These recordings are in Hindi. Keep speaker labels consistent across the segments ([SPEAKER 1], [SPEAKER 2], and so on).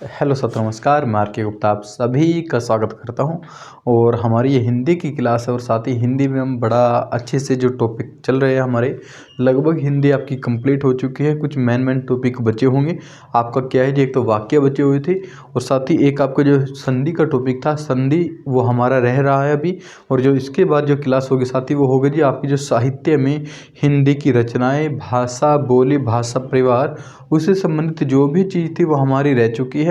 [SPEAKER 1] हेलो सर, नमस्कार। मैं आर के गुप्ता आप सभी का स्वागत करता हूं। और हमारी ये हिंदी की क्लास है और साथ ही हिंदी में हम बड़ा अच्छे से जो टॉपिक चल रहे हैं हमारे, लगभग हिंदी आपकी कंप्लीट हो चुकी है। कुछ मेन टॉपिक बचे होंगे आपका। क्या है जी, एक तो वाक्य बचे हुए थे और साथ ही एक आपका जो संधि का टॉपिक था, संधि वो हमारा रह रहा है अभी। और जो इसके बाद जो क्लास होगी साथ ही वो होगी जी आपकी जो साहित्य में हिंदी की रचनाएँ, भाषा, बोली, भाषा परिवार, उससे संबंधित जो भी चीज़ थी वो हमारी रह चुकी है।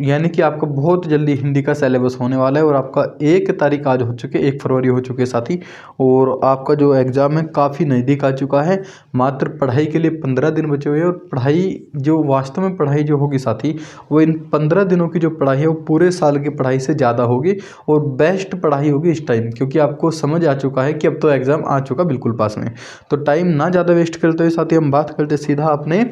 [SPEAKER 1] यानी कि आपका बहुत जल्दी हिंदी का सिलेबस होने वाला है और आपका 1 तारीख आज हो चुकी है, 1 फरवरी हो चुकी है साथी। और आपका जो एग्ज़ाम है काफ़ी नज़दीक आ चुका है। मात्र पढ़ाई के लिए 15 दिन बचे हुए हैं और पढ़ाई जो वास्तव में पढ़ाई जो होगी साथी, वो इन 15 दिनों की जो पढ़ाई है वो पूरे साल की पढ़ाई से ज़्यादा होगी और बेस्ट पढ़ाई होगी इस टाइम, क्योंकि आपको समझ आ चुका है कि अब तो एग्ज़ाम आ चुका बिल्कुल पास में। तो टाइम ना ज़्यादा वेस्ट करते हुए साथी हम बात करते सीधा अपने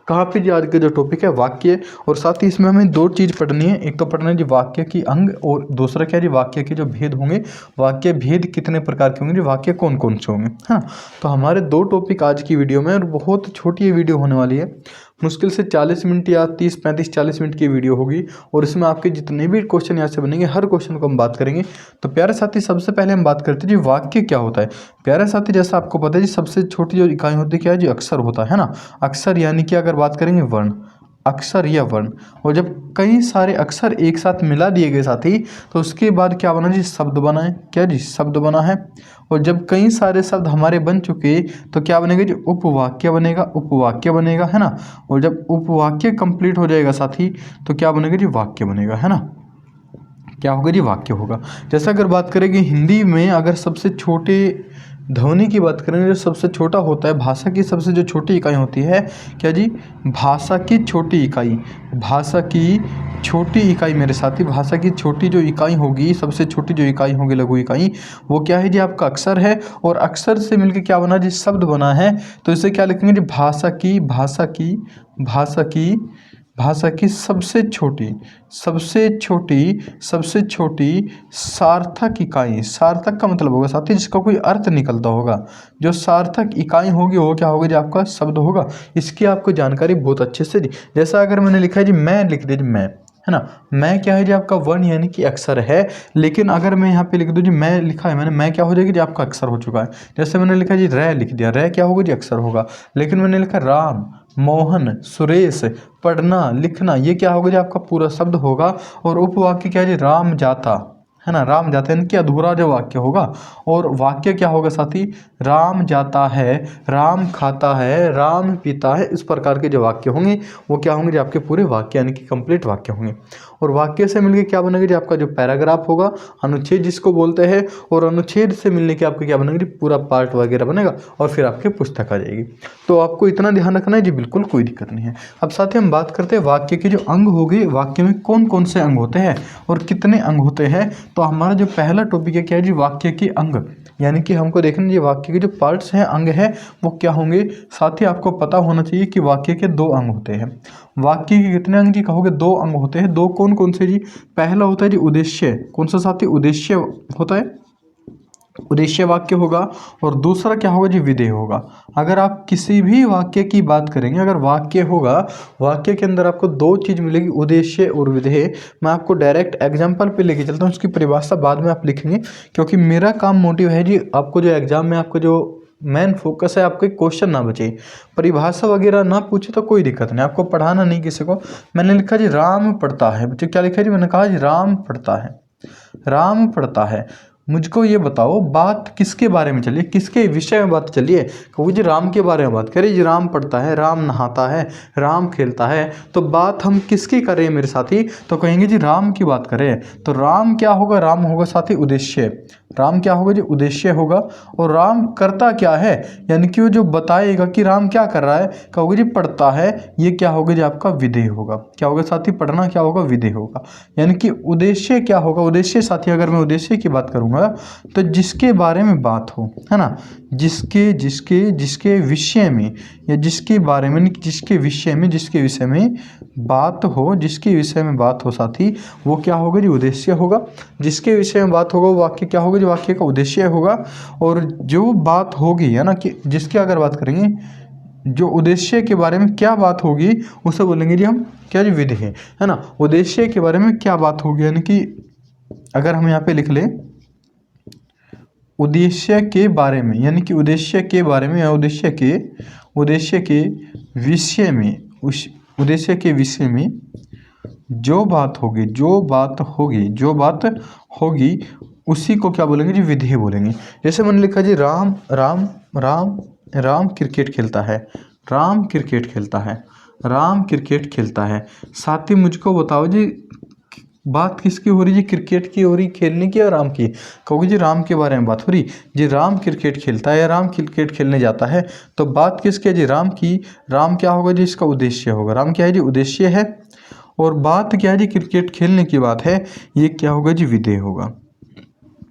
[SPEAKER 1] कहाँ पे जी, आज का जो टॉपिक है वाक्य। और साथ ही इसमें हमें 2 चीज़ पढ़नी है। एक तो पढ़ना है जी वाक्य की अंग, और दूसरा क्या है जी वाक्य के जो भेद होंगे, वाक्य भेद कितने प्रकार के होंगे जी, वाक्य कौन कौन से होंगे। हाँ, तो हमारे 2 टॉपिक आज की वीडियो में, और बहुत छोटी ये वीडियो होने वाली है। मुश्किल से 40 मिनट या 30-35-40 मिनट की वीडियो होगी और इसमें आपके जितने भी क्वेश्चन यहाँ से बनेंगे हर क्वेश्चन को हम बात करेंगे। तो प्यारे साथी, सबसे पहले हम बात करते हैं जी वाक्य क्या होता है। प्यारे साथी, जैसा आपको पता है जी, सबसे छोटी जो इकाई होती है क्या है जी, अक्षर होता है ना। अक्षर यानी कि अगर बात करेंगे वर्ण, अक्षर या वर्ण। और जब कई सारे अक्षर एक साथ मिला दिए गए साथी, तो उसके बाद क्या बना जी, शब्द बना है। क्या जी, शब्द बना है। और जब कई सारे शब्द हमारे बन चुके तो क्या बनेगा जी, उपवाक्य बनेगा, उपवाक्य बनेगा, है ना। और जब उपवाक्य कंप्लीट हो जाएगा साथी, तो क्या बनेगा जी, वाक्य बनेगा, है ना। क्या होगा जी, वाक्य होगा। जैसे अगर बात करेंगे हिंदी में, अगर सबसे छोटे ध्वनि की बात करें, जो सबसे छोटा होता है, भाषा की सबसे जो छोटी इकाई होती है, क्या जी, भाषा की छोटी इकाई। भाषा की छोटी इकाई मेरे साथी, भाषा की छोटी जो इकाई होगी, सबसे छोटी जो इकाई होगी, लघु इकाई, वो क्या है जी, आपका अक्षर है। और अक्षर से मिलकर क्या बना जी, शब्द बना है। तो इसे क्या लिखेंगे जी, भाषा की, भाषा की, भाषा की, भाषा की सबसे छोटी, सबसे छोटी, सबसे छोटी सार्थक इकाई। सार्थक का मतलब होगा साथी जिसका कोई अर्थ निकलता होगा। जो सार्थक इकाई होगी वो क्या होगा जी, आपका शब्द होगा। इसकी आपको जानकारी बहुत अच्छे से दी। जैसा अगर मैंने लिखा है जी, मैं लिख दिया जी, मैं, है ना। मैं क्या है जी, आपका वर्ण यानी कि अक्षर है। लेकिन अगर मैं यहाँ पे लिख दूँ जी, मैं लिखा है मैंने, मैं क्या हो जाएगी जी, आपका अक्षर हो चुका है। जैसे मैंने लिखा जी, रै लिख दिया, रै क्या होगा जी, अक्षर होगा। लेकिन मैंने लिखा राम, मोहन, सुरेश, पढ़ना, लिखना, ये क्या होगा जी, आपका पूरा शब्द होगा। और उपवाक्य क्या है जी, राम जाता, है ना, राम जाता है, इनकी अधूरा जो वाक्य होगा। और वाक्य क्या होगा साथी, राम जाता है, राम खाता है, राम पीता है, इस प्रकार के जो वाक्य होंगे वो क्या होंगे जी, आपके पूरे वाक्य यानी कि कंप्लीट वाक्य होंगे। और वाक्य से मिलके क्या बनेगा जी, आपका जो पैराग्राफ होगा, अनुच्छेद जिसको बोलते हैं, और अनुच्छेद से मिलने के आपका क्या बनेगा जी, पूरा पार्ट वगैरह बनेगा और फिर आपकी पुस्तक आ जाएगी। तो आपको इतना ध्यान रखना है जी, बिल्कुल कोई दिक्कत नहीं है। अब साथ ही हम बात करते हैं वाक्य के जो अंग होंगे, वाक्य में कौन कौन से अंग होते हैं और कितने अंग होते हैं। तो हमारा जो पहला टॉपिक है क्या है जी, वाक्य के अंग। यानी कि हमको देखना ये वाक्य के जो पार्ट्स हैं, अंग है, वो क्या होंगे। साथ ही आपको पता होना चाहिए कि वाक्य के 2 अंग होते हैं। वाक्य के कितने अंग जी कहोगे, 2 अंग होते हैं। 2 कौन कौन से जी, पहला होता है जी उद्देश्य। कौन सा साथी, उद्देश्य होता है, उद्देश्य वाक्य होगा। और दूसरा क्या होगा जी, विधेय होगा। अगर आप किसी भी वाक्य की बात करेंगे, अगर वाक्य होगा, वाक्य के अंदर आपको 2 चीज़ मिलेगी, उद्देश्य और विधेय। मैं आपको डायरेक्ट एग्जांपल पे लेके चलता हूँ, उसकी परिभाषा बाद में आप लिखेंगे, क्योंकि मेरा काम मोटिव है जी, आपको जो एग्जाम में आपको जो मेन फोकस है, आपके क्वेश्चन ना बचे, परिभाषा वगैरह ना पूछे तो कोई दिक्कत नहीं, आपको पढ़ाना नहीं किसी को। मैंने लिखा जी, राम पढ़ता है। बच्चे क्या लिखा जी, मैंने कहा जी, राम पढ़ता है, राम पढ़ता है। मुझको ये बताओ, बात किसके बारे में चलिए, किसके विषय में बात चलिए। कहो जी, राम के बारे में बात करें जी, राम पढ़ता है, राम नहाता है, राम खेलता है। तो बात हम किसकी करें मेरे साथी, तो कहेंगे जी, राम की बात करें। तो राम क्या होगा, राम होगा साथी उद्देश्य। राम क्या होगा जी, उद्देश्य होगा। और राम करता क्या है, यानी कि वो जो बताएगा कि राम क्या कर रहा है, कहोगे जी पढ़ता है, ये क्या होगा जी, आपका विधेय होगा। क्या होगा साथी, पढ़ना क्या होगा, विधेय होगा। यानी कि उद्देश्य क्या होगा, उद्देश्य साथी, अगर मैं उद्देश्य की बात करूंगा तो जिसके बारे में बात हो, है ना, जिसके जिसके जिसके विषय में, या जिसके बारे में, जिसके विषय में, जिसके विषय में बात हो, जिसके विषय में बात हो साथी, वो क्या होगा जी, उद्देश्य होगा। जिसके विषय में बात होगा वो वाक्य क्या होगा जी, वाक्य का उद्देश्य होगा। और जो बात होगी, है ना, कि जिसकी अगर बात करेंगे, जो उद्देश्य के बारे में क्या बात होगी उसे बोलेंगे जी हम क्या जी विधेय, है ना। उद्देश्य के बारे में क्या बात होगी, यानी कि अगर हम यहाँ पे लिख लें उद्देश्य के बारे में, यानी कि उद्देश्य के बारे में या उद्देश्य के विषय में, उस उद्देश्य के विषय में जो बात होगी उसी को क्या बोलेंगे जी विधेय बोलेंगे। जैसे मैंने लिखा जी राम राम राम राम क्रिकेट खेलता है, राम क्रिकेट खेलता है, राम क्रिकेट खेलता है। साथ ही मुझको बताओ जी बात किसकी हो रही जी, क्रिकेट की हो रही, खेलने की या राम की। कहोगे जी राम के बारे में बात हो रही जी, राम क्रिकेट खेलता है या राम क्रिकेट खेलने जाता है, तो बात किसकी है जी राम की। राम क्या होगा जी, इसका उद्देश्य होगा। राम क्या है जी, उद्देश्य है, और बात क्या है जी, क्रिकेट खेलने की बात है। ये क्या होगा जी, विधेय होगा।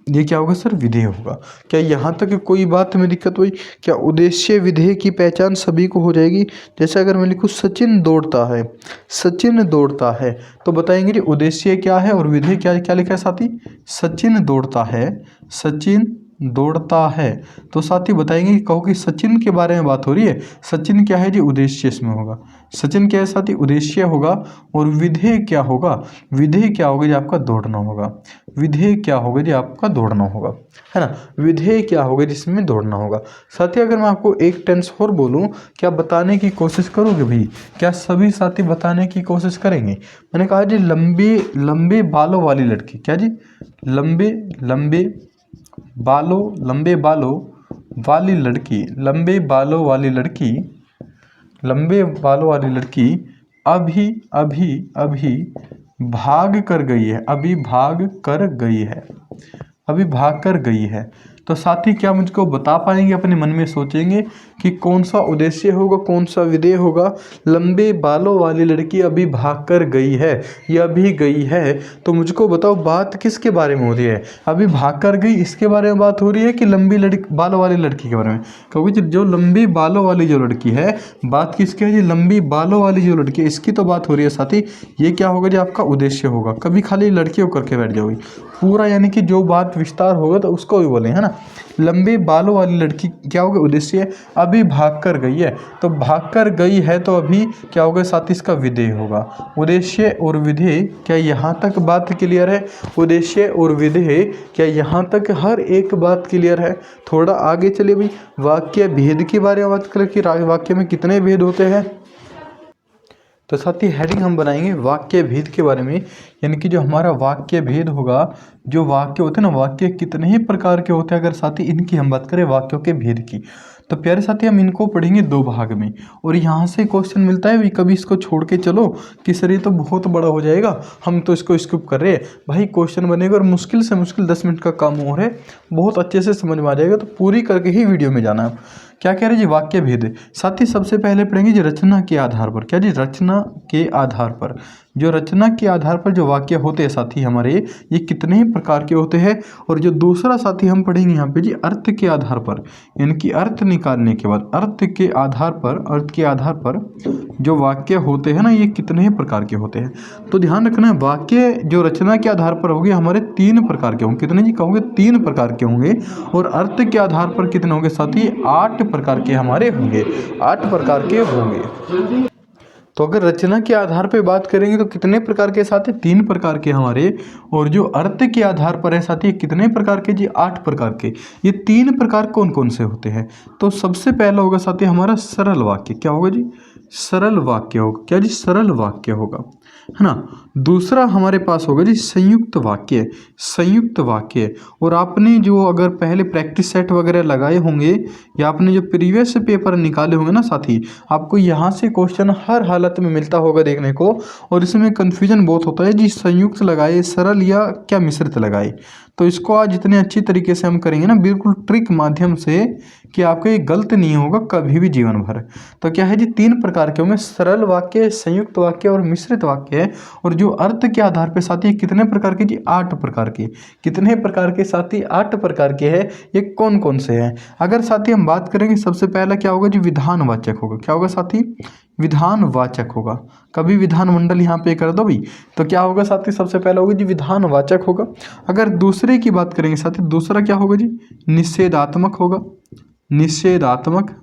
[SPEAKER 1] ये क्या होगा सर, विधेय होगा। क्या यहाँ तक कोई बात में दिक्कत हुई? क्या उद्देश्य विधेय की पहचान सभी को हो जाएगी? जैसे अगर मैं लिखूँ सचिन दौड़ता है, सचिन दौड़ता है, तो बताएंगे जी उद्देश्य क्या है और विधेय क्या, क्या लिखा है साथी, सचिन दौड़ता है, सचिन दौड़ता है। तो साथी बताएंगे कि कहो कि सचिन के बारे में बात हो रही है, सचिन क्या है जी, उद्देश्य इसमें होगा। सचिन क्या है साथी, उद्देश्य होगा। और विधेय क्या होगा, विधेय क्या होगा जी, आपका दौड़ना होगा। विधेय क्या होगा जी, आपका दौड़ना होगा, है ना। विधेय क्या होगा जिसमें दौड़ना होगा। साथी अगर मैं आपको एक टेंस और बोलूं, क्या बताने की कोशिश करोगे भाई? क्या सभी साथी बताने की कोशिश करेंगे? मैंने कहा जी लंबे लंबे बालों वाली लड़की, क्या जी, लंबे लंबे लंबे बालों वाली लड़की, लंबे बालों वाली लड़की, लंबे बालों वाली लड़की अभी अभी अभी भाग कर गई है, अभी भाग कर गई है, अभी भाग कर गई है। तो साथी क्या मुझको बता पाएंगे, अपने मन में सोचेंगे कि कौन सा उद्देश्य होगा, कौन सा विधेय होगा। लंबे बालों वाली लड़की अभी भाग कर गई है, या अभी गई है, तो मुझको बताओ बात किसके बारे में हो रही है? अभी भाग कर गई इसके बारे में बात हो रही है कि लंबी बालों वाली लड़की के बारे में? क्योंकि जो लंबी बालों वाली जो लड़की है, बात किसकी है जी, लंबी बालों वाली जो लड़की है इसकी तो बात हो रही है साथी। ये क्या होगा जी, आपका उद्देश्य होगा। कभी खाली लड़कियों करके बैठ जाओगी पूरा, यानी कि जो बात विस्तार होगा तो उसको भी बोलें, है ना। लंबी बालों वाली लड़की क्या होगा, उद्देश्य अभी भाग कर गई है, तो भाग कर गई है तो अभी क्या होगा साथ, इसका विधेय होगा। उद्देश्य और विधेय, क्या यहाँ तक बात क्लियर है? उद्देश्य और विधेय, क्या यहाँ तक हर एक बात क्लियर है? थोड़ा आगे चलिए भाई, वाक्य भेद के बारे में बात करें कि वाक्य में कितने भेद होते हैं। तो साथ ही हेडिंग हम बनाएंगे वाक्य भेद के बारे में, यानी कि जो हमारा वाक्य भेद होगा, जो वाक्य होते हैं ना, वाक्य कितने ही प्रकार के होते हैं। अगर साथी इनकी हम बात करें वाक्यों के भेद की, तो प्यारे साथी हम इनको पढ़ेंगे 2 भाग में। और यहाँ से क्वेश्चन मिलता है भी, कभी इसको छोड़ के चलो कि सर ये तो बहुत बड़ा हो जाएगा, हम तो इसको स्किप कर रहे हैं। भाई क्वेश्चन बनेगा और मुश्किल से मुश्किल 10 मिनट का काम और है, बहुत अच्छे से समझ में आ जाएगा, तो पूरी करके ही वीडियो में जाना है। क्या कह रहे हैं जी, वाक्य भेद। साथ ही सबसे पहले पढ़ेंगे जी रचना के आधार पर। क्या जी, रचना के आधार पर, जो रचना के आधार पर जो वाक्य होते हैं साथी हमारे, ये कितने ही प्रकार के होते हैं। और जो दूसरा साथी हम पढ़ेंगे यहाँ पे जी अर्थ के आधार पर, यानी कि अर्थ निकालने के बाद अर्थ के आधार पर, अर्थ के आधार पर जो वाक्य होते हैं ना, ये कितने ही प्रकार के होते हैं। तो ध्यान रखना है, वाक्य जो रचना के आधार पर होंगे हमारे 3 प्रकार के होंगे। कितने जी कहोगे, 3 प्रकार के होंगे। और अर्थ के आधार पर कितने होंगे साथी, 8 प्रकार के हमारे होंगे, 8 प्रकार के होंगे। तो अगर रचना के आधार पे बात करेंगे तो कितने प्रकार के साथी, 3 प्रकार के हमारे। और जो अर्थ के आधार पर है साथी, कितने प्रकार के जी, 8 प्रकार के। ये 3 प्रकार कौन कौन से होते हैं? तो सबसे पहला होगा साथी हमारा सरल वाक्य। क्या होगा जी, सरल वाक्य होगा। क्या जी, सरल वाक्य होगा, है ना। दूसरा हमारे पास होगा जी संयुक्त वाक्य, संयुक्त वाक्य। और आपने जो अगर पहले प्रैक्टिस सेट वगैरह लगाए होंगे, या आपने जो प्रीवियस पेपर निकाले होंगे ना साथी, आपको यहाँ से क्वेश्चन हर हालत में मिलता होगा देखने को। और इसमें कन्फ्यूजन बहुत होता है जी, संयुक्त लगाए, सरल या क्या मिश्रित लगाए। तो इसको आज इतने अच्छी तरीके से हम करेंगे ना, बिल्कुल ट्रिक माध्यम से, कि आपको ये गलत नहीं होगा कभी भी जीवन भर। तो क्या है जी, 3 प्रकार के होंगे, सरल वाक्य, संयुक्त वाक्य और मिश्रित वाक्य। और जो अर्थ के आधार पे साथी कितने प्रकार के जी, 8 प्रकार के। कितने प्रकार के साथी, 8 प्रकार के हैं। ये कौन कौन से हैं? अगर साथी हम बात करेंगे, सबसे पहला क्या होगा जी, विधानवाचक होगा। क्या होगा साथी, विधानवाचक होगा। कभी विधानमंडल यहाँ पे कर दो भी, तो क्या होगा साथी, सबसे पहला होगा जी विधानवाचक होगा। अगर दूसरे की बात करेंगे साथी, दूसरा क्या होगा जी, निषेधात्मक होगा, निषेधात्मक,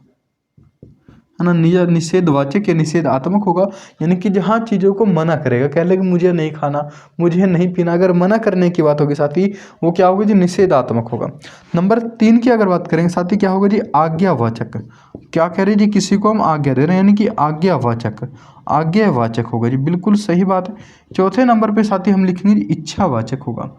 [SPEAKER 1] है ना। निषेधवाचक या निषेधात्मक होगा, यानी कि जहाँ चीज़ों को मना करेगा, कह ले कि मुझे नहीं खाना, मुझे नहीं पीना, अगर मना करने की बात होगी साथी वो क्या होगा जी, निषेधात्मक होगा। नंबर 3 की अगर बात करेंगे साथी, क्या होगा जी, आज्ञावाचक। क्या कह रहे जी, किसी को हम आज्ञा दे रहे हैं, यानी कि आज्ञावाचक, आज्ञावाचक होगा जी, बिल्कुल सही बात है। चौथे नंबर पे साथी हम लिखेंगे जी, इच्छावाचक होगा।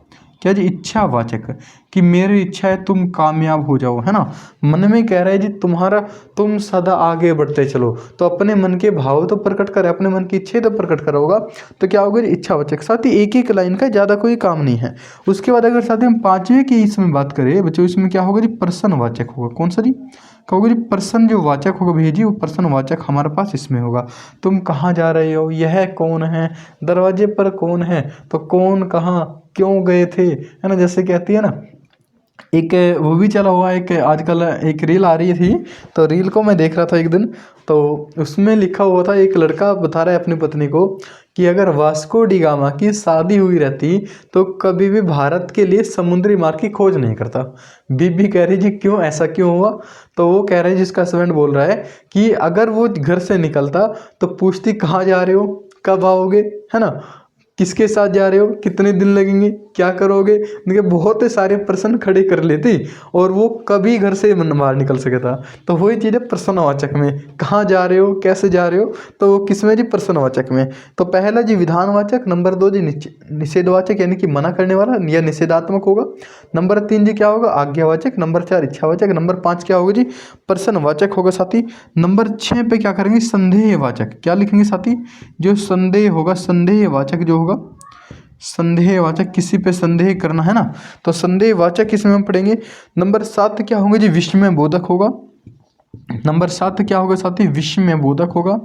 [SPEAKER 1] क्या जी, इच्छावाचक, कि मेरी इच्छा है तुम कामयाब हो जाओ, है ना। मन में कह रहा है जी तुम्हारा, तुम सदा आगे बढ़ते चलो, तो अपने मन के भाव तो प्रकट करे, अपने मन की इच्छा तो प्रकट करोगा, तो क्या होगा जी, इच्छावाचक। साथ ही एक एक लाइन का ज़्यादा कोई काम नहीं है। उसके बाद अगर साथ ही हम 5वें की इसमें बात करें बच्चों, इसमें क्या होगा जी, प्रश्नवाचक होगा। कौन सा जी, कहोगे जी प्रश्न जो वाचक होगा भैया जी, वो प्रश्नवाचक हमारे पास इसमें होगा। तुम कहाँ जा रहे हो, यह कौन है, दरवाजे पर कौन है, तो कौन, कहाँ, क्यों गए थे, है ना। जैसे कहती है ना, एक वो भी चला हुआ, एक आजकल एक रील आ रही थी, तो रील को मैं देख रहा था एक दिन, तो उसमें लिखा हुआ था, एक लड़का बता रहा है अपनी पत्नी को कि अगर वास्को डी गामा की शादी हुई रहती तो कभी भी भारत के लिए समुद्री मार्ग की खोज नहीं करता। बीबी कह रही जी क्यों, ऐसा क्यों हुआ, तो वो कह रहे हैं, जिसका हस्बैंड बोल रहा है कि अगर वो घर से निकलता तो पूछती कहाँ जा रहे हो, कब आओगे, है ना, किसके साथ जा रहे हो, कितने दिन लगेंगे, क्या करोगे, देखिए बहुत सारे प्रश्न खड़े कर लेते और वो कभी घर से बाहर निकल सके था। तो वही चीज़ है प्रश्नवाचक में, कहाँ जा रहे हो, कैसे जा रहे हो, तो वो किस में जी, प्रश्नवाचक में। तो पहला जी विधानवाचक, नंबर 2 जी निषेधवाचक यानी कि मना करने वाला या निषेधात्मक होगा। नंबर 3 जी क्या होगा, आज्ञावाचक। नंबर 4 इच्छावाचक। नंबर 5 क्या होगा जी, प्रश्नवाचक होगा साथी। नंबर 6 पे क्या करेंगे, संदेहवाचक। क्या लिखेंगे साथी, जो संदेह होगा, संदेहवाचक जो होगा, संदेहवाचक, किसी पे संदेह करना है ना, तो संदेहवाचक इसमें हम पढ़ेंगे। नंबर 7 क्या होंगे जी, विस्मय बोधक होगा। नंबर 7 क्या होगा साथी, विस्मय बोधक होगा,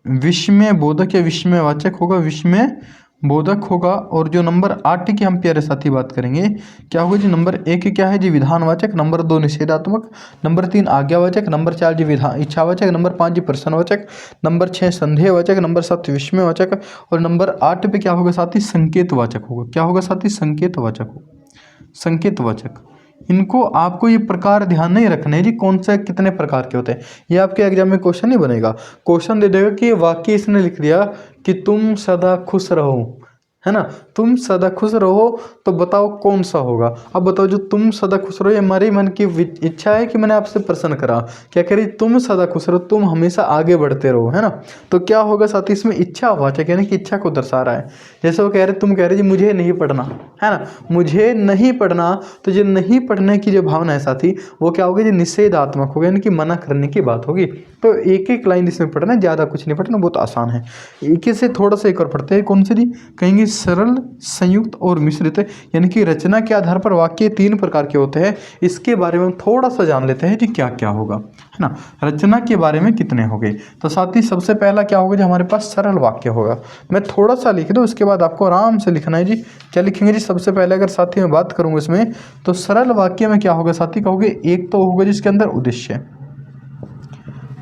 [SPEAKER 1] विस्मय बोधक या विस्मयवाचक होगा, विस्मय बोधक होगा। और जो नंबर 8 की हम प्यारे साथी बात करेंगे, क्या होगा जी, नंबर 1 क्या है जी, विधानवाचक। नंबर 2 निषेधात्मक। नंबर 3 आज्ञावाचक। नंबर 4 जी विधान इच्छावाचक। नंबर 5 जी प्रश्नवाचक। नंबर 6 संदेहवाचक। नंबर 7 विस्मयवाचक। और नंबर 8 पे क्या होगा साथी, संकेतवाचक होगा। क्या होगा साथी, संकेतवाचक होगा, संकेतवाचक। इनको आपको ये प्रकार ध्यान नहीं रखने जी, कौन से कितने प्रकार के होते हैं, ये आपके एग्जाम में क्वेश्चन नहीं बनेगा। क्वेश्चन दे देगा कि वाक्य इसने लिख दिया कि तुम सदा खुश रहो, है ना, तुम सदा खुश रहो, तो बताओ कौन सा होगा। अब बताओ, जो तुम सदा खुश रहो, ये हमारे मन की इच्छा है कि मैंने आपसे प्रश्न करा, क्या कह रही, तुम सदा खुश रहो, तुम हमेशा आगे बढ़ते रहो, है ना। तो क्या होगा साथ ही इसमें इच्छावाचक, यानी कि इच्छा को दर्शा रहा है। जैसे वो कह रहे, तुम कह रहे जी मुझे नहीं पढ़ना, है ना, मुझे नहीं पढ़ना, तो जो नहीं पढ़ने की जो भावना है साथी, वो क्या होगी जी, निषेधात्मक होगी, यानी कि मना करने की बात होगी। तो एक एक लाइन इसमें पढ़ना, ज़्यादा कुछ नहीं पढ़ना, बहुत आसान है। एक से थोड़ा सा एक और पढ़ते हैं, कौन से जी, कहेंगे सरल, संयुक्त और मिश्रित, यानी कि रचना के आधार पर वाक्य 3 प्रकार के होते हैं। इसके बारे में थोड़ा सा जान लेते हैं जी, क्या क्या होगा, है ना। रचना के बारे में कितने हो गए, तो साथ ही सबसे पहला क्या होगा जी, हमारे पास सरल वाक्य होगा। मैं थोड़ा सा लिख दूँ, उसके बाद आपको आराम से लिखना है जी। क्या लिखेंगे जी, सबसे पहले अगर साथी मैं बात करूँगा इसमें, तो सरल वाक्य में क्या होगा साथी, कहोगे एक तो होगा जिसके अंदर उद्देश्य,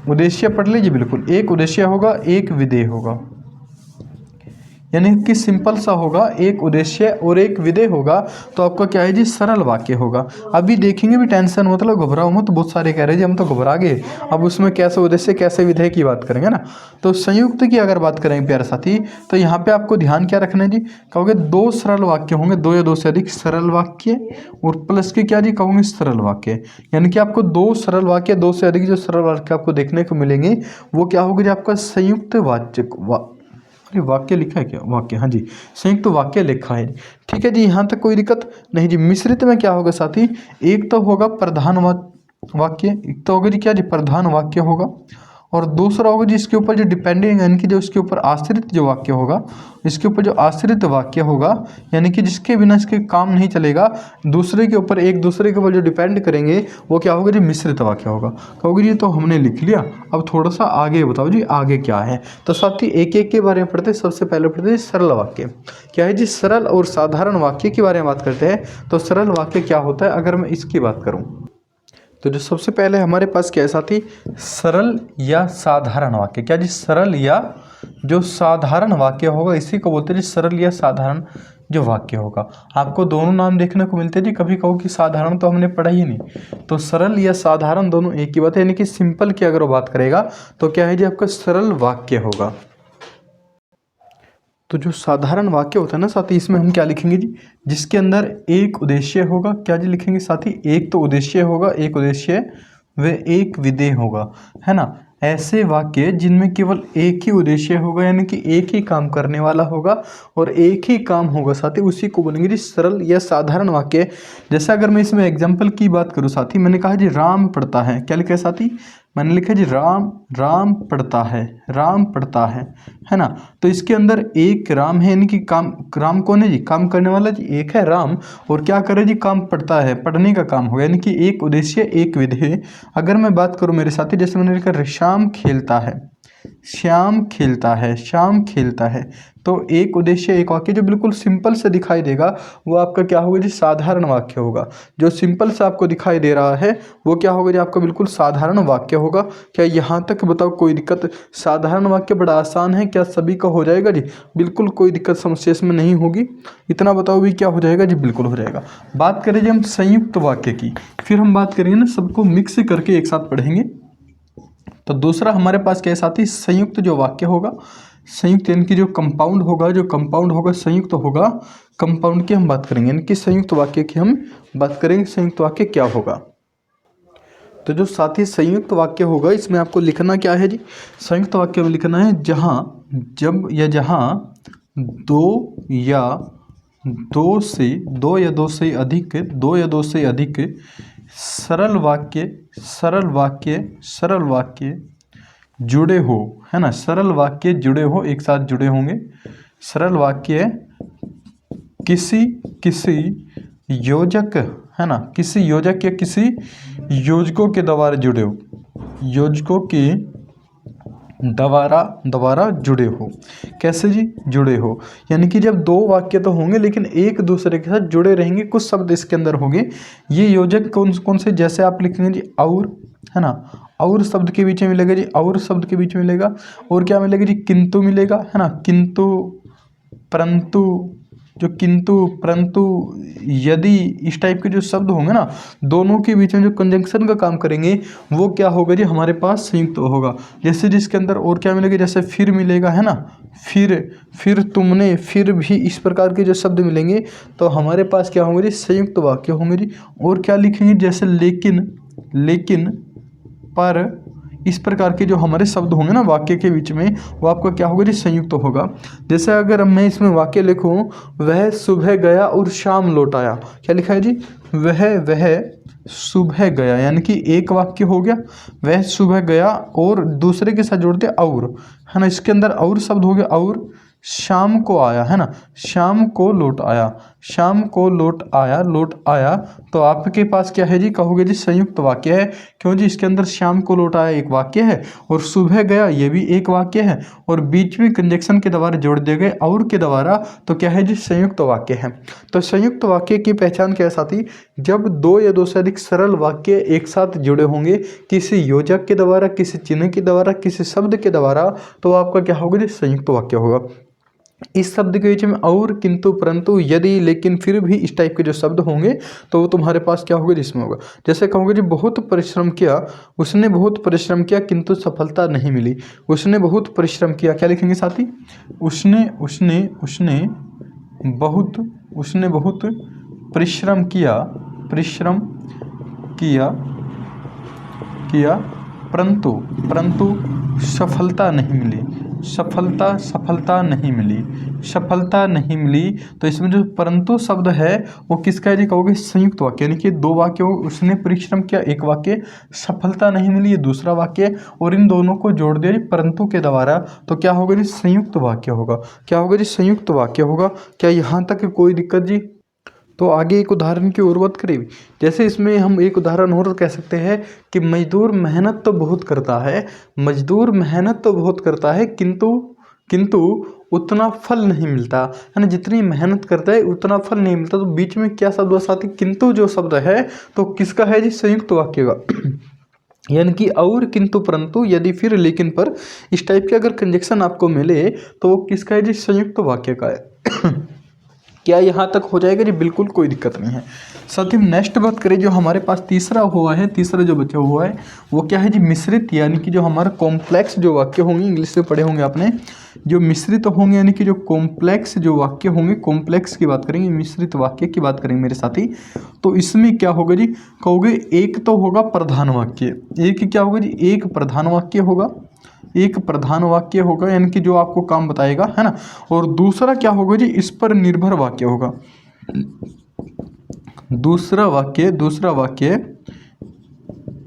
[SPEAKER 1] उद्देश्य पढ़ लीजिए बिल्कुल, एक उद्देश्य होगा, एक विधेय होगा, यानी कि सिंपल सा होगा, एक उद्देश्य और एक विधेय होगा, तो आपका क्या है जी, सरल वाक्य होगा। अभी देखेंगे भी, टेंशन मतलब घबराओ मत, बहुत सारे कह रहे हैं जी हम तो घबरा गए, अब उसमें कैसे उद्देश्य कैसे विधेय की बात करेंगे ना। तो संयुक्त की अगर बात करेंगे प्यारे साथी, तो यहाँ पे आपको ध्यान क्या रखना है जी, कहोगे 2 सरल वाक्य होंगे, 2 या 2 से अधिक सरल वाक्य, और प्लस के क्या जी, कहोगे सरल वाक्य, यानी कि आपको 2 सरल वाक्य, 2 से अधिक जो सरल वाक्य आपको देखने को मिलेंगे, वो क्या होगा जी, आपका संयुक्त वाक्य लिखा है क्या, वाक्य, हाँ जी, संयुक्त वाक्य लिखा है। ठीक है जी, यहाँ तक कोई दिक्कत नहीं जी। मिश्रित में क्या होगा साथी, एक तो होगा प्रधान वाक्य, एक तो होगा जी क्या जी, प्रधान वाक्य होगा, और दूसरा होगा जी इसके ऊपर जो डिपेंडिंग, यानी कि जो इसके ऊपर आश्रित जो वाक्य होगा, इसके ऊपर जो आश्रित वाक्य होगा, यानी कि जिसके बिना इसके काम नहीं चलेगा, दूसरे के ऊपर, एक दूसरे के ऊपर जो डिपेंड करेंगे, वो क्या होगा जी, मिश्रित वाक्य होगा। कहोगे जी तो हमने लिख लिया, अब थोड़ा सा आगे बताओ जी, आगे क्या है। तो साथ ही एक एक के बारे में पढ़ते, सबसे पहले पढ़ते सरल वाक्य। क्या है जी, सरल और साधारण वाक्य के बारे में बात करते हैं। तो सरल वाक्य क्या होता है, अगर मैं इसकी बात करूँ, तो जो सबसे पहले हमारे पास क्या है साथी, सरल या साधारण वाक्य। क्या जी, सरल या जो साधारण वाक्य होगा इसी को बोलते हैं जी सरल या साधारण जो वाक्य होगा। आपको दोनों नाम देखने को मिलते हैं जी। कभी कहो कि साधारण तो हमने पढ़ा ही नहीं, तो सरल या साधारण दोनों एक ही बात है। यानी कि सिंपल की अगर वो बात करेगा तो क्या है जी आपका सरल वाक्य होगा। तो जो साधारण वाक्य होता है ना साथी, इसमें हम क्या लिखेंगे जी, जिसके अंदर एक उद्देश्य होगा। क्या जी लिखेंगे साथी, एक तो उद्देश्य होगा, एक उद्देश्य व एक विधेय होगा, है ना। ऐसे वाक्य जिनमें केवल एक ही उद्देश्य होगा, यानी कि एक ही काम करने वाला होगा और एक ही काम होगा साथी, उसी को बोलेंगे जी सरल या साधारण वाक्य। जैसे अगर मैं इसमें एग्जाम्पल की बात करूँ साथी, मैंने कहा जी राम पढ़ता है। क्या लिखा है साथी, मैंने लिखा जी राम, राम पढ़ता है, राम पढ़ता है ना। तो इसके अंदर एक राम है, यानी कि काम, राम कौन है जी, काम करने वाला जी एक है राम, और क्या करे जी, काम पढ़ता है, पढ़ने का काम हो, यानी कि एक उद्देश्य एक विधेय। अगर मैं बात करूं मेरे साथी, जैसे मैंने लिखा श्याम खेलता है, श्याम खेलता है, श्याम खेलता है, तो एक उद्देश्य एक वाक्य जो बिल्कुल सिंपल से दिखाई देगा वो आपका क्या होगा जी साधारण वाक्य होगा। जो सिंपल से आपको दिखाई दे रहा है वो क्या होगा जी आपका बिल्कुल साधारण वाक्य होगा। क्या यहाँ तक बताओ कोई दिक्कत? साधारण वाक्य बड़ा आसान है, क्या सभी का हो जाएगा जी? बिल्कुल कोई दिक्कत समस्या इसमें नहीं होगी। इतना बताओ भी क्या हो जाएगा जी, बिल्कुल हो जाएगा। बात करें जी हम संयुक्त वाक्य की, फिर हम बात करेंगे ना सबको मिक्स करके एक साथ पढ़ेंगे। तो दूसरा हमारे पास क्या है साथी, संयुक्त जो वाक्य होगा, संयुक्त यानी कि जो कंपाउंड होगा, जो कंपाउंड होगा संयुक्त होगा, कंपाउंड की हम बात करेंगे, यानी कि संयुक्त वाक्य की हम बात करेंगे। संयुक्त वाक्य क्या होगा? तो जो साथी संयुक्त वाक्य होगा इसमें आपको लिखना क्या है जी, संयुक्त वाक्य में लिखना है जहाँ, जब या जहाँ दो या दो या दो से अधिक, दो या दो से अधिक सरल वाक्य, सरल वाक्य, सरल वाक्य जुड़े हो, है ना। सरल वाक्य जुड़े हो, एक साथ जुड़े होंगे। सरल वाक्य किसी किसी योजक, है ना, किसी योजक या किसी योजकों के द्वारा जुड़े हो, योजकों के द्वारा जुड़े हो। कैसे जी जुड़े हो, यानी कि जब दो वाक्य तो होंगे लेकिन एक दूसरे के साथ जुड़े रहेंगे, कुछ शब्द इसके अंदर होंगे। ये योजक कौन कौन से, जैसे आप लिखेंगे जी और, है ना, और शब्द के बीच में मिलेगा जी, और शब्द के बीच में मिलेगा, और क्या मिलेगा जी, किंतु मिलेगा, है ना, किंतु, परंतु, जो किंतु, परंतु, यदि, इस टाइप के जो शब्द होंगे ना, दोनों के बीच में जो कंजंक्शन का काम करेंगे वो क्या होगा जी हमारे पास संयुक्त होगा। जैसे जिसके अंदर और क्या मिलेगा, जैसे फिर मिलेगा, है ना, फिर तुमने, फिर भी, इस प्रकार के जो शब्द मिलेंगे तो हमारे पास क्या होंगे जी संयुक्त वाक्य होंगे जी। और क्या लिखेंगे, जैसे लेकिन, लेकिन, पर, इस प्रकार के जो हमारे शब्द होंगे ना वाक्य के बीच में, वो आपका क्या होगा जी संयुक्त होगा। जैसे अगर मैं इसमें वाक्य लिखूं, वह सुबह गया और शाम लौट आया। क्या लिखा है जी, वह सुबह गया, यानी कि एक वाक्य हो गया, वह सुबह गया, और दूसरे के साथ जोड़ते और, है ना, इसके अंदर और शब्द हो गया, और शाम को आया, है ना, शाम को लौट आया, शाम को लौट आया, लौट आया। तो आपके पास क्या है जी, कहोगे जी संयुक्त वाक्य है। क्यों जी, इसके अंदर शाम को लौट आया एक वाक्य है, और सुबह गया ये भी एक वाक्य है, और बीच में कंजक्शन के द्वारा जोड़ दिए गए और के द्वारा, तो क्या है जी संयुक्त वाक्य है। तो संयुक्त वाक्य की पहचान क्या है साथी, जब दो या दो से अधिक सरल वाक्य एक साथ जुड़े होंगे किसी योजक के द्वारा, किसी चिन्ह के द्वारा, किसी शब्द के द्वारा, तो आपका क्या होगा जी संयुक्त वाक्य होगा। इस शब्द के बीच में और, किंतु, परंतु, यदि, लेकिन, फिर भी, इस टाइप के जो शब्द होंगे तो वो तुम्हारे पास क्या होगा जिसमें होगा। जैसे कहोगे जी बहुत परिश्रम किया, उसने बहुत परिश्रम किया किंतु सफलता नहीं मिली। उसने बहुत परिश्रम किया, क्या लिखेंगे साथी, उसने बहुत परिश्रम किया, परिश्रम किया, परंतु सफलता नहीं मिली, सफलता नहीं मिली। तो इसमें जो परंतु शब्द है वो किसका है जी, कहोगे संयुक्त वाक्य, यानी कि दो वाक्य हो, उसने परिश्रम किया एक वाक्य, सफलता नहीं मिली ये दूसरा वाक्य, और इन दोनों को जोड़ दिया जी परंतु के द्वारा, तो क्या होगा जी संयुक्त वाक्य होगा। क्या होगा जी संयुक्त वाक्य होगा। क्या यहाँ तक कोई दिक्कत जी? तो आगे एक उदाहरण की ओर बात करें। जैसे इसमें हम एक उदाहरण और कह सकते हैं कि मजदूर मेहनत तो बहुत करता है, मजदूर मेहनत तो बहुत करता है किंतु उतना फल नहीं मिलता, है ना, जितनी मेहनत करता है उतना फल नहीं मिलता। तो बीच में क्या शब्द साथी, किंतु जो शब्द है तो किसका है जी संयुक्त वाक्य का। यानी कि और, किंतु, परंतु, यदि, फिर, लेकिन, पर, इस टाइप के अगर कंजक्शन आपको मिले तो वो किसका है जी? संयुक्त वाक्य का है। क्या यहाँ तक हो जाएगा जी? बिल्कुल कोई दिक्कत नहीं है। साथ ही नेक्स्ट बात करें, जो हमारे पास तीसरा हुआ है, तीसरा जो बचा हुआ है वो क्या है जी? मिश्रित, यानी कि जो हमारा कॉम्प्लेक्स जो वाक्य होंगे, इंग्लिश में पढ़े होंगे आपने, जो मिश्रित होंगे यानी कि जो कॉम्प्लेक्स जो वाक्य होंगे, कॉम्प्लेक्स की बात करेंगे, मिश्रित वाक्य की बात करेंगे मेरे साथी। तो इसमें क्या होगा जी? कहोगे एक तो होगा प्रधान वाक्य, एक क्या होगा जी? एक प्रधान वाक्य होगा, एक प्रधान वाक्य होगा यानी कि जो आपको काम बताएगा, है ना। और दूसरा क्या होगा जी? इस पर निर्भर वाक्य होगा। दूसरा वाक्य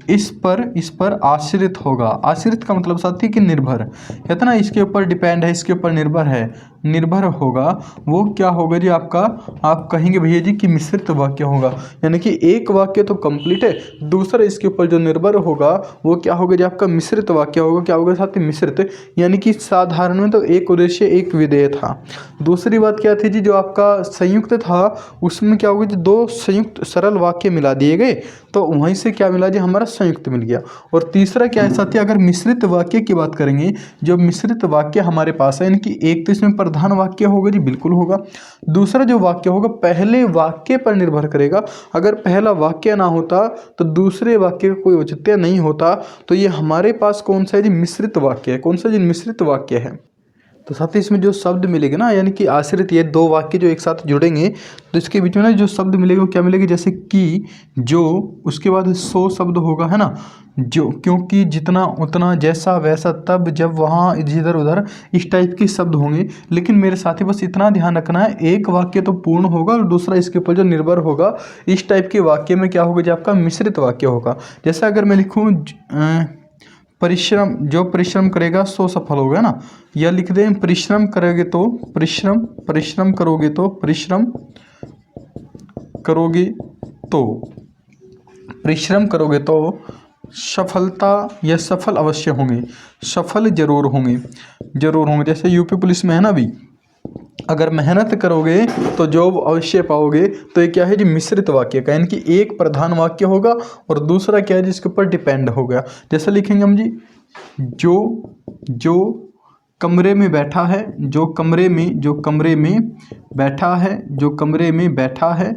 [SPEAKER 1] इस पर आश्रित होगा। आश्रित का मतलब साथी कि निर्भर, कहते ना इसके ऊपर डिपेंड है, इसके ऊपर निर्भर है, निर्भर होगा। वो क्या होगा जी? आपका, आप कहेंगे भैया जी कि मिश्रित वाक्य होगा। यानी कि एक वाक्य तो कंप्लीट है, दूसरा इसके ऊपर जो निर्भर होगा वो क्या होगा जी? आपका मिश्रित वाक्य होगा। क्या होगा साथी? मिश्रित। यानी कि साधारण में तो एक उद्देश्य एक विधेय था। दूसरी बात क्या थी जी? जो आपका संयुक्त था उसमें क्या होगा जी? दो संयुक्त सरल वाक्य मिला दिए गए, तो वहीं से क्या मिला जी? हमारा संयुक्त मिल गया। और तीसरा क्या है साथी? अगर मिश्रित वाक्य की बात करेंगे, जो मिश्रित वाक्य हमारे पास है, यानी कि एक तो इसमें प्रधान वाक्य होगा जी, बिल्कुल होगा। दूसरा जो वाक्य होगा पहले वाक्य पर निर्भर करेगा। अगर पहला वाक्य ना होता तो दूसरे वाक्य का कोई औचित्य नहीं होता। तो ये हमारे पास कौन सा है जी? मिश्रित वाक्य है। कौन सा जी? मिश्रित वाक्य है। तो साथ ही इसमें जो शब्द मिलेगा ना, यानी कि आश्रित, ये दो वाक्य जो एक साथ जुड़ेंगे तो इसके बीच में ना जो शब्द मिलेगा वो क्या मिलेगा? जैसे कि, जो, उसके बाद सो शब्द होगा, है ना। जो, क्योंकि, जितना, उतना, जैसा, वैसा, तब, जब, वहाँ, जिधर, उधर, इस टाइप के शब्द होंगे। लेकिन मेरे साथी बस इतना ध्यान रखना है, एक वाक्य तो पूर्ण होगा और दूसरा इसके ऊपर जो निर्भर होगा। इस टाइप के वाक्य में क्या होगा जी? आपका मिश्रित वाक्य होगा। जैसे अगर मैं लिखूँ परिश्रम, जो परिश्रम करेगा सो सफल होगा ना, या लिख दें परिश्रम करोगे तो, परिश्रम करोगे तो, परिश्रम करोगे तो, परिश्रम करोगे तो सफलता या सफल अवश्य होंगे, सफल जरूर होंगे, जरूर होंगे। जैसे यूपी पुलिस में है ना, अभी अगर मेहनत करोगे तो जॉब अवश्य पाओगे। तो ये क्या है जी? मिश्रित वाक्य का, यानी कि एक प्रधान वाक्य होगा और दूसरा क्या है जिसके ऊपर डिपेंड होगा। जैसे लिखेंगे हम जी, जो कमरे में बैठा है, जो कमरे में बैठा है, जो कमरे में बैठा है,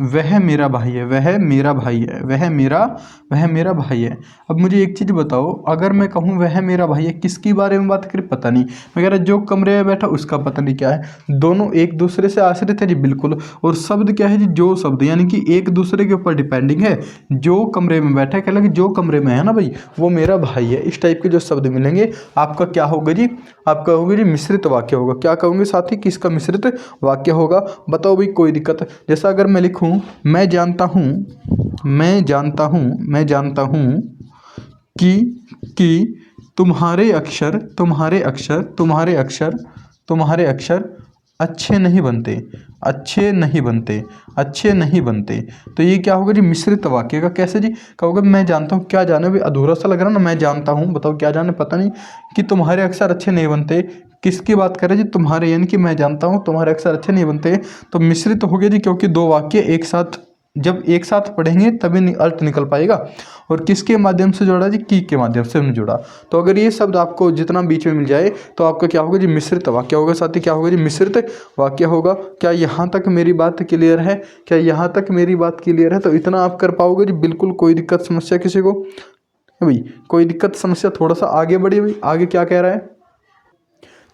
[SPEAKER 1] वह मेरा भाई है, वह मेरा भाई है, वह मेरा भाई है। अब मुझे एक चीज़ बताओ, अगर मैं कहूँ वह मेरा भाई है, किसके बारे में बात करें? पता नहीं। वगैरह जो कमरे में बैठा उसका पता नहीं क्या है। दोनों एक दूसरे से आश्रित है जी, बिल्कुल। और शब्द क्या है जी? जो शब्द, यानी कि एक दूसरे के ऊपर डिपेंडिंग है। जो कमरे में बैठा है, कह लगे जो कमरे में है ना भाई वो मेरा भाई है। इस टाइप के जो शब्द मिलेंगे आपका क्या होगा जी? आपका होगा जी मिश्रित वाक्य होगा। क्या कहूँगे साथी? किसका मिश्रित वाक्य होगा? बताओ भाई, कोई दिक्कत? जैसा अगर मैं लिखूँ, मैं जानता हूँ कि तुम्हारे अक्षर अच्छे नहीं बनते। तो ये क्या होगा जी? मिश्रित वाक्य का। कैसे जी? कहोगे मैं जानता हूँ, क्या जाने भाई, अधूरा सा लग रहा ना, मैं जानता हूँ, बताओ क्या जाने, पता नहीं। कि तुम्हारे अक्षर अच्छे नहीं बनते, किसकी बात करें जी? तुम्हारे, यानी कि मैं जानता हूँ तुम्हारे अक्षर अच्छे नहीं बनते। तो मिश्रित हो गया जी, क्योंकि दो वाक्य एक साथ, जब एक साथ पढ़ेंगे तभी अर्थ निकल पाएगा। और किसके माध्यम से जोड़ा जी? की के माध्यम से हमने जोड़ा। तो अगर ये शब्द आपको जितना बीच में मिल जाए तो आपका क्या होगा जी? मिश्रित वाक्य होगा। साथ ही क्या होगा जी? मिश्रित वाक्य होगा। क्या यहाँ तक मेरी बात क्लियर है? क्या यहाँ तक मेरी बात क्लियर है? तो इतना आप कर पाओगे जी, बिल्कुल। कोई दिक्कत समस्या किसी को भाई? कोई दिक्कत समस्या? थोड़ा सा आगे बढ़िए भाई, आगे क्या कह रहा है?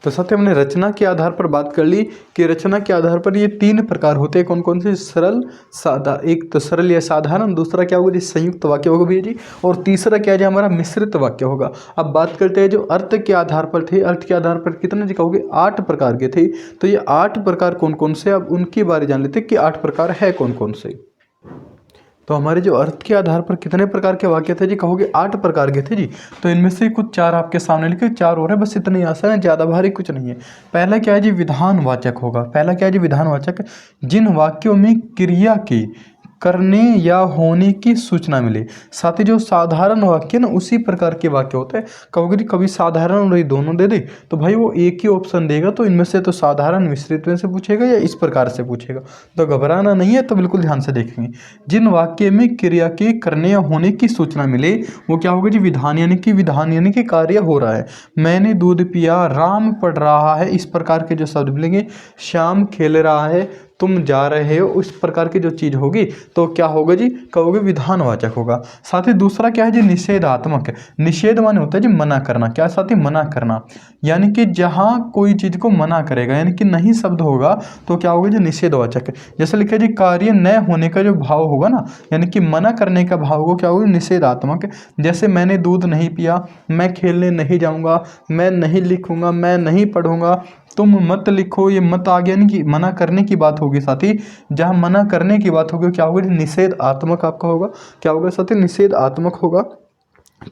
[SPEAKER 1] तो साथ ही हमने रचना के आधार पर बात कर ली कि रचना के आधार पर ये तीन प्रकार होते हैं। कौन कौन से? सरल, सादा, एक तो सरल या साधारण, दूसरा क्या होगा जी? संयुक्त वाक्य होगा भैया जी, और तीसरा क्या है जी? हमारा मिश्रित वाक्य होगा। अब बात करते हैं जो अर्थ के आधार पर थे। अर्थ के आधार पर कितने जी कहोगे? 8 प्रकार के थे। तो ये 8 प्रकार कौन कौन से? अब उनके बारे जान लेते कि 8 प्रकार है कौन कौन से। तो हमारे जो अर्थ के आधार पर कितने प्रकार के वाक्य थे जी? कहोगे 8 प्रकार के थे जी। तो इनमें से कुछ 4 आपके सामने लिखे, 4 और है, बस इतने ही आसान है, ज़्यादा भारी कुछ नहीं है। पहला क्या है जी? विधानवाचक होगा। पहला क्या है जी? विधानवाचक। जिन वाक्यों में क्रिया के करने या होने की सूचना मिले। साथ ही जो साधारण वाक्य ना उसी प्रकार के वाक्य होते हैं। कहोगे जी कभी साधारण और ये दोनों दे दे तो भाई वो एक ही ऑप्शन देगा, तो इनमें से तो साधारण मिश्रित में से पूछेगा या इस प्रकार से पूछेगा। तो घबराना नहीं है, तो बिल्कुल ध्यान से देखेंगे। जिन वाक्य में क्रिया के करने या होने की सूचना मिले वो क्या होगा जी विधान, यानी कि कार्य हो रहा है। मैंने दूध पिया, राम पढ़ रहा है, इस प्रकार के जो शब्द मिलेंगे। श्याम खेल रहा है, तुम जा रहे हो, इस प्रकार की जो चीज होगी तो क्या होगा जी, कहोगे विधानवाचक होगा। साथ ही दूसरा क्या है जी निषेधात्मक। निषेध माने होता है जी मना करना। क्या साथ ही मना करना, यानी कि जहां कोई चीज को मना करेगा यानी कि नहीं शब्द होगा तो क्या होगा जी निषेधवाचक। जैसे लिखा है जी कार्य न होने का जो भाव होगा ना, यानी कि मना करने का भाव को क्या होगा निषेधात्मक। जैसे मैंने दूध नहीं पिया, मैं खेलने नहीं जाऊंगा, मैं नहीं लिखूंगा, मैं नहीं पढ़ूंगा, तुम मत लिखो, ये मत आ गया, यानी कि मना करने की बात होगी। साथ ही जहां मना करने की बात होगी क्या होगा निषेधात्मक आपका होगा। क्या होगा साथी निषेधात्मक होगा।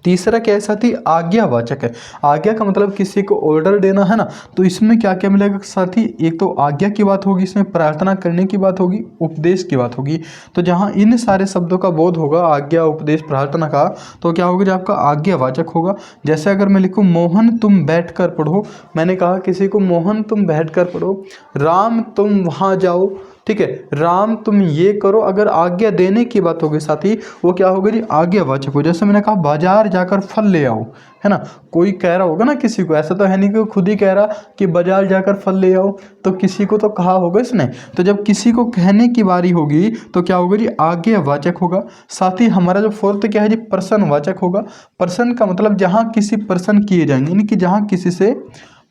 [SPEAKER 1] तीसरा क्या है साथी आज्ञावाचक है। आज्ञा का मतलब किसी को ऑर्डर देना है ना, तो इसमें क्या क्या मिलेगा साथी, एक तो आज्ञा की बात होगी, इसमें प्रार्थना करने की बात होगी, उपदेश की बात होगी। तो जहां इन सारे शब्दों का बोध होगा आज्ञा उपदेश प्रार्थना का, तो क्या होगा जो आपका आज्ञावाचक होगा। जैसे अगर मैं लिखूं मोहन तुम बैठ कर पढ़ो, मैंने कहा किसी को मोहन तुम बैठ कर पढ़ो, राम तुम वहां जाओ, ठीक है, राम तुम ये करो, अगर आज्ञा देने की बात होगी साथी वो क्या होगा जी आज्ञावाचक हो। जैसे मैंने कहा बाजार जाकर फल ले आओ, है ना, कोई कह रहा होगा ना किसी को, ऐसा तो है नहीं कि खुद ही कह रहा कि बाजार जाकर फल ले आओ, तो किसी को तो कहा होगा इसने। तो जब किसी को कहने की बारी होगी तो क्या होगा जी आज्ञावाचक होगा। साथ ही हमारा जो फोर्थ क्या है जी प्रश्नवाचक होगा। प्रश्न का मतलब जहां किसी प्रश्न किए जाएंगे, यानी कि जहां किसी से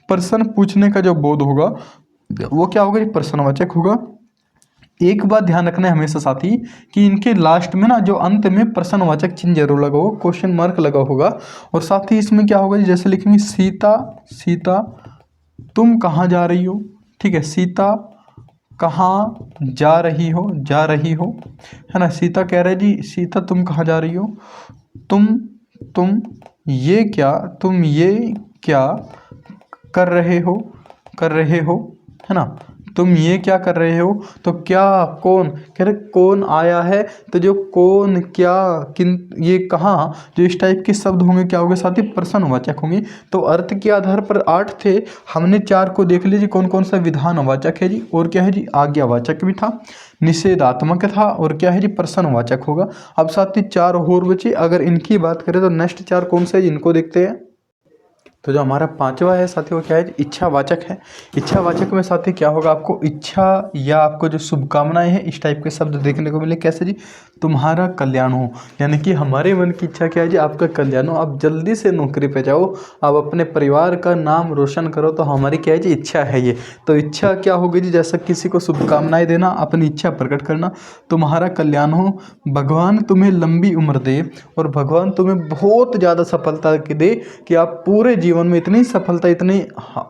[SPEAKER 1] प्रश्न पूछने का जो बोध होगा वो क्या होगा जी प्रश्नवाचक होगा। एक बात ध्यान रखना है हमेशा साथी कि इनके लास्ट में ना जो अंत में प्रश्नवाचक चिन्ह जरूर लगा हो, क्वेश्चन मार्क लगा होगा। और साथ ही इसमें क्या होगा जैसे लिखेंगे सीता, सीता तुम कहाँ जा रही हो, ठीक है, सीता कहाँ जा रही हो, जा रही हो, है ना। सीता कह रहे जी सीता तुम कहाँ जा रही हो, तुम ये क्या, तुम ये क्या कर रहे हो, कर रहे हो, है ना, तुम ये क्या कर रहे हो। तो क्या कौन कह रहे कौन आया है, तो जो कौन क्या किन ये कहाँ, जो इस टाइप के शब्द होंगे क्या होंगे साथ ही प्रश्नवाचक होंगे। तो अर्थ के आधार पर 8 थे, हमने 4 को देख लीजिए कौन कौन सा विधानवाचक है जी, और क्या है जी आज्ञावाचक भी था, निषेधात्मक था, और क्या है जी प्रश्नवाचक होगा। अब साथ ही 4 और बचे, अगर इनकी बात करें तो नेक्स्ट 4 कौन से है इनको देखते हैं। तो जो हमारा 5वां है साथी वो क्या है इच्छावाचक है। इच्छावाचक में साथी क्या होगा, आपको इच्छा या आपको जो शुभकामनाएं हैं इस टाइप के शब्द देखने को मिले। कैसे जी तुम्हारा कल्याण हो, यानी कि हमारे मन की इच्छा क्या है जी आपका कल्याण हो, आप जल्दी से नौकरी पे जाओ, आप अपने परिवार का नाम रोशन करो, तो हमारी क्या है जी इच्छा है ये। तो इच्छा क्या होगी जी जैसा किसी को शुभकामनाएं देना, अपनी इच्छा प्रकट करना, तुम्हारा कल्याण हो, भगवान तुम्हें लंबी उम्र दे, और भगवान तुम्हें बहुत ज़्यादा सफलता दे कि आप पूरे जीवन में इतनी सफलता, इतनी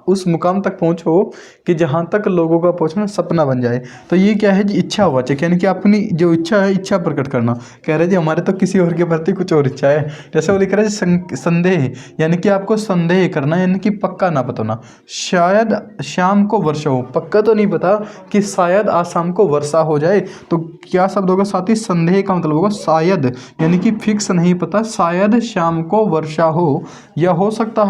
[SPEAKER 1] उस मुकाम तक पहुंचो कि जहां तक लोगों का पहुंचना सपना बन जाए। तो ये क्या है जी इच्छावाचक, यानी कि अपनी जो इच्छा है इच्छा प्रकट करना। कह रहे जी हमारे तो किसी और के प्रति कुछ और इच्छा है। जैसे वो लिख रहा है संदेह, यानी कि आपको संदेह करना, यानी कि पक्का ना बताना। शायद शाम को वर्षा हो, पक्का तो नहीं पता कि शायद आज शाम को वर्षा हो जाए, तो क्या शब्द होगा साथ ही संदेह का मतलब होगा शायद, यानी कि फिक्स नहीं पता, शायद शाम को वर्षा हो, या हो सकता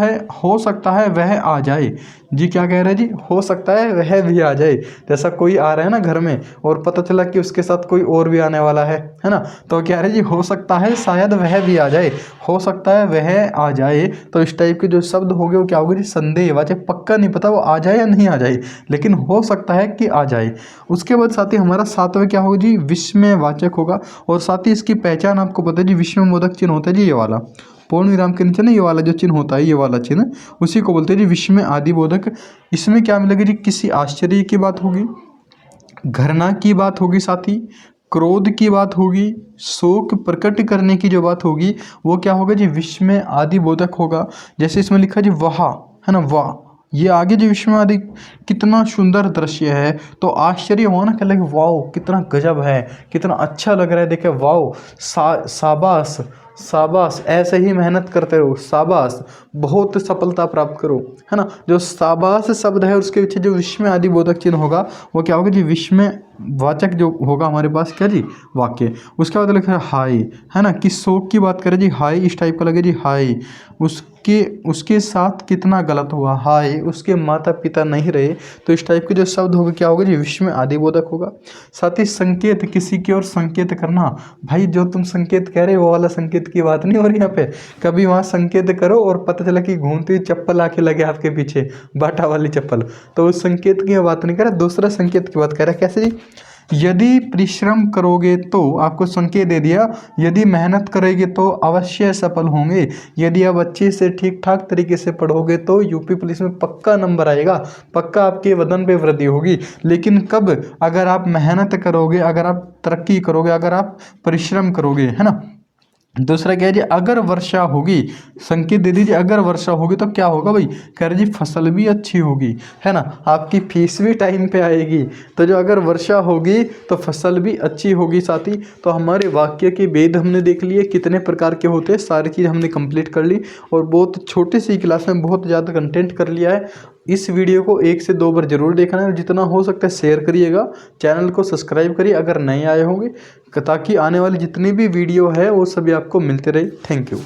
[SPEAKER 1] है वह आ जाए। जी क्या कह रहे हैं जी, हो सकता है वह भी आ जाए। जैसा कोई आ रहा है ना घर में और पता चला कि उसके साथ कोई और भी आने वाला है ना, तो कह रहे जी हो सकता है शायद वह भी आ जाए, हो सकता है वह आ जाए। तो इस टाइप के जो शब्द हो गए वो क्या होगा जी संदेहवाचक, पक्का नहीं पता वो आ जाए या नहीं आ जाए, लेकिन हो सकता है कि आ जाए। उसके बाद साथ ही हमारा 7वां क्या होगा जी विस्मयवाचक होगा। और साथ ही इसकी पहचान आपको पता है जी विस्मयबोधक चिन्ह होता है जी ये वाला, पूर्ण विराम के नीचे ना ये वाला जो चिन्ह होता है, ये वाला चिन्ह, उसी को बोलते हैं जी विस्मय आदि बोधक। इसमें क्या मिलेगा जी किसी आश्चर्य की बात होगी, घृणा की बात होगी, साथ ही क्रोध की बात होगी, शोक प्रकट करने की जो बात होगी वो क्या होगा जी विस्मय आदि बोधक होगा। जैसे इसमें लिखा जी वाह, है ना, वाह, ये आगे जो विस्मय आदि कितना सुंदर दृश्य है, तो आश्चर्य हो ना, क्या लगे वाओ कितना गजब है, कितना अच्छा लग रहा है, देखे वाओ, शाबाश शाबाश, ऐसे ही मेहनत करते रहो, शाबाश, बहुत सफलता प्राप्त करो, है ना। जो शाबाश शब्द है उसके पीछे जो विस्मय आदि बोधक चिन्ह होगा वो क्या होगा जी विस्मय वाचक जो होगा हमारे पास क्या जी, वाक्य। उसके बाद लिखा है हाय, है ना, कि शोक की बात करें जी, हाय इस टाइप का लगे जी, हाय उसके साथ कितना गलत हुआ, हाय उसके माता पिता नहीं रहे, तो इस टाइप के जो शब्द होगा क्या होगा जी, विस्मय आदिबोधक होगा। साथ ही संकेत, किसी की ओर संकेत करना, भाई जो तुम संकेत कह रहे हो वो वाला संकेत की बात नहीं हो रही यहाँ पे। कभी वहाँ संकेत करो और पता चला कि घूमती हुई चप्पल आके लगे आपके पीछे, बाटा वाली चप्पल, तो उस संकेत की बात नहीं कर रहा, दूसरा संकेत की बात कर रहा है। कैसे जी, यदि परिश्रम करोगे तो, आपको संकेत दे दिया, यदि मेहनत करोगे तो अवश्य सफल होंगे, यदि आप अच्छे से ठीक ठाक तरीके से पढ़ोगे तो यूपी पुलिस में पक्का नंबर आएगा, पक्का आपके वजन पे वृद्धि होगी। लेकिन कब, अगर आप मेहनत करोगे, अगर आप तरक्की करोगे, अगर आप परिश्रम करोगे, है ना। दूसरा क्या है जी, अगर वर्षा होगी, संकेत दे दीजिए, अगर वर्षा होगी तो क्या होगा भाई, कह रहे जी फसल भी अच्छी होगी, है ना, आपकी फीस भी टाइम पे आएगी। तो जो अगर वर्षा होगी तो फसल भी अच्छी होगी साथी। तो हमारे वाक्य के भेद हमने देख लिए कितने प्रकार के होते हैं, सारी चीज़ हमने कंप्लीट कर ली और बहुत छोटी सी क्लास में बहुत ज़्यादा कंटेंट कर लिया है। इस वीडियो को 1 से 2 बार जरूर देखना है, जितना हो सकता है शेयर करिएगा, चैनल को सब्सक्राइब करिए अगर नए आए होंगे, ताकि आने वाली जितनी भी वीडियो है वो सभी आपको मिलते रहे। Thank you.